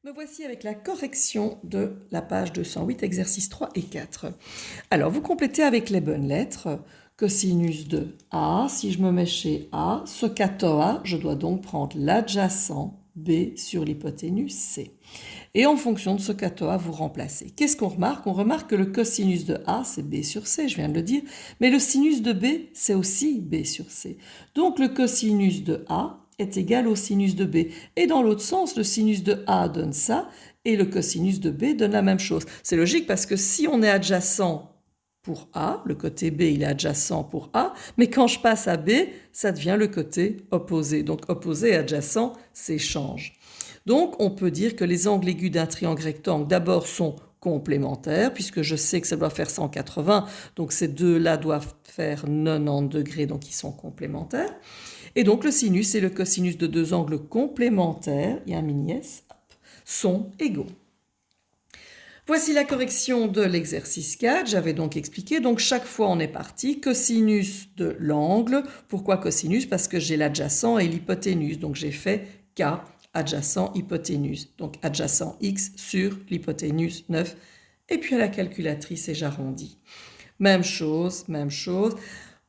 Me voici avec la correction de la page 208, exercices 3 et 4. Alors, vous complétez avec les bonnes lettres. Cosinus de A, si je me mets chez A, ce cato A, je dois donc prendre l'adjacent B sur l'hypoténuse C. Et en fonction de ce cato A, vous remplacez. Qu'est-ce qu'on remarque? On remarque que le cosinus de A, c'est B sur C, je viens de le dire, mais le sinus de B, c'est aussi B sur C. Donc, le cosinus de A est égal au sinus de B. Et dans l'autre sens, le sinus de A donne ça, et le cosinus de B donne la même chose. C'est logique parce que si on est adjacent pour A, le côté B il est adjacent pour A, mais quand je passe à B, ça devient le côté opposé. Donc opposé et adjacent s'échangent. Donc on peut dire que les angles aigus d'un triangle rectangle d'abord sont complémentaires, puisque je sais que ça doit faire 180, donc ces deux-là doivent faire 90 degrés, donc ils sont complémentaires. Et donc le sinus et le cosinus de deux angles complémentaires, il y a un mini s, sont égaux. Voici la correction de l'exercice 4, j'avais donc expliqué, donc chaque fois on est parti, cosinus de l'angle, pourquoi cosinus? Parce que j'ai l'adjacent et l'hypoténuse, donc j'ai fait K, adjacent, hypoténuse, donc adjacent X sur l'hypoténuse 9, et puis à la calculatrice et j'arrondis. Même chose, même chose.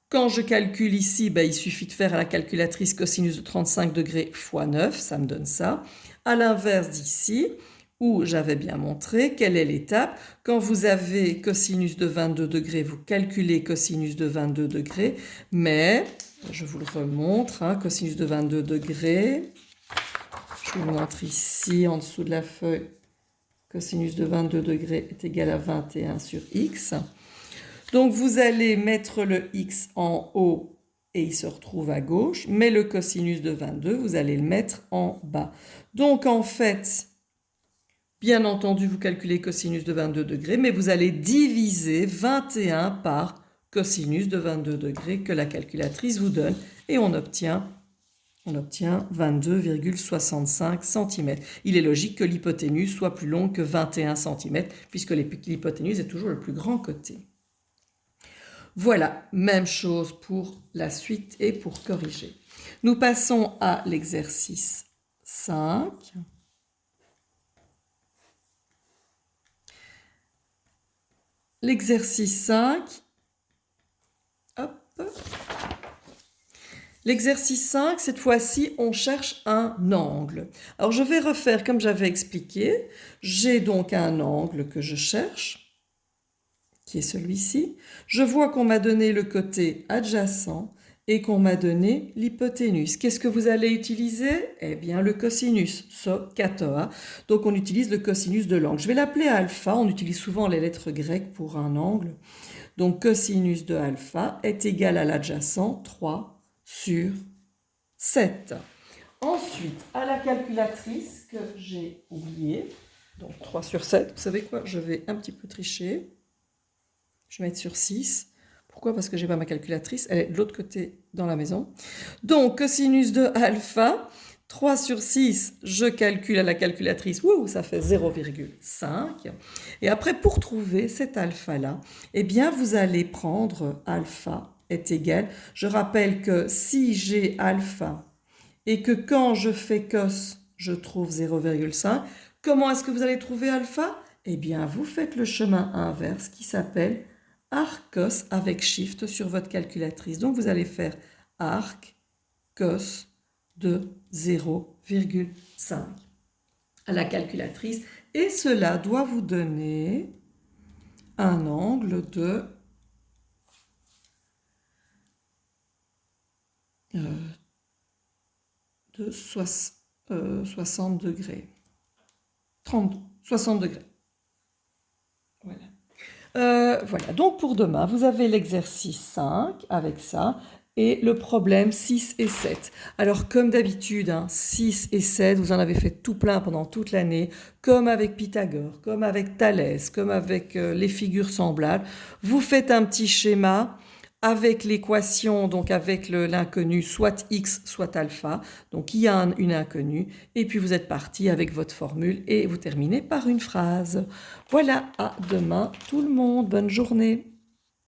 Quand je calcule ici, il suffit de faire à la calculatrice cosinus de 35 degrés fois 9, ça me donne ça. À l'inverse d'ici, où j'avais bien montré quelle est l'étape. Quand vous avez cosinus de 22 degrés, vous calculez cosinus de 22 degrés, mais je vous le remontre, cosinus de 22 degrés, je vous le montre ici en dessous de la feuille, cosinus de 22 degrés est égal à 21 sur x. Donc vous allez mettre le x en haut et il se retrouve à gauche, mais le cosinus de 22, vous allez le mettre en bas. Donc en fait, bien entendu, vous calculez cosinus de 22 degrés, mais vous allez diviser 21 par cosinus de 22 degrés que la calculatrice vous donne et on obtient 22,65 cm. Il est logique que l'hypoténuse soit plus longue que 21 cm puisque l'hypoténuse est toujours le plus grand côté. Voilà, même chose pour la suite et pour corriger. Nous passons à l'exercice 5. L'exercice 5. Hop. L'exercice 5, cette fois-ci, on cherche un angle. Alors, je vais refaire comme j'avais expliqué. J'ai donc un angle que je cherche, qui est celui-ci. Je vois qu'on m'a donné le côté adjacent et qu'on m'a donné l'hypoténuse. Qu'est-ce que vous allez utiliser? Eh bien, le cosinus, so katoa. Donc, on utilise le cosinus de l'angle. Je vais l'appeler alpha. On utilise souvent les lettres grecques pour un angle. Donc, cosinus de alpha est égal à l'adjacent 3 sur 7. Ensuite, à la calculatrice que j'ai oubliée, donc 3 sur 7, vous savez quoi? Je vais un petit peu tricher. Je vais mettre sur 6. Pourquoi? Parce que je n'ai pas ma calculatrice. Elle est de l'autre côté dans la maison. Donc, cosinus de alpha, 3 sur 6, je calcule à la calculatrice. Wouh, ça fait 0,5. Et après, pour trouver cet alpha-là, eh bien, vous allez prendre alpha est égal. Je rappelle que si j'ai alpha et que quand je fais cos, je trouve 0,5, comment est-ce que vous allez trouver alpha? Eh bien, vous faites le chemin inverse qui s'appelle arc cos avec shift sur votre calculatrice. Donc, vous allez faire arc cos de 0,5 à la calculatrice. Et cela doit vous donner un angle de 60 degrés. 60 degrés. Voilà. Voilà, donc pour demain, vous avez l'exercice 5 avec ça et le problème 6 et 7. Alors comme d'habitude, 6 et 7, vous en avez fait tout plein pendant toute l'année, comme avec Pythagore, comme avec Thalès, comme avec les figures semblables. Vous faites un petit schéma avec l'équation, donc avec l'inconnu, soit x, soit alpha. Donc il y a une inconnue, et puis vous êtes parti avec votre formule, et vous terminez par une phrase. Voilà, à demain tout le monde, bonne journée.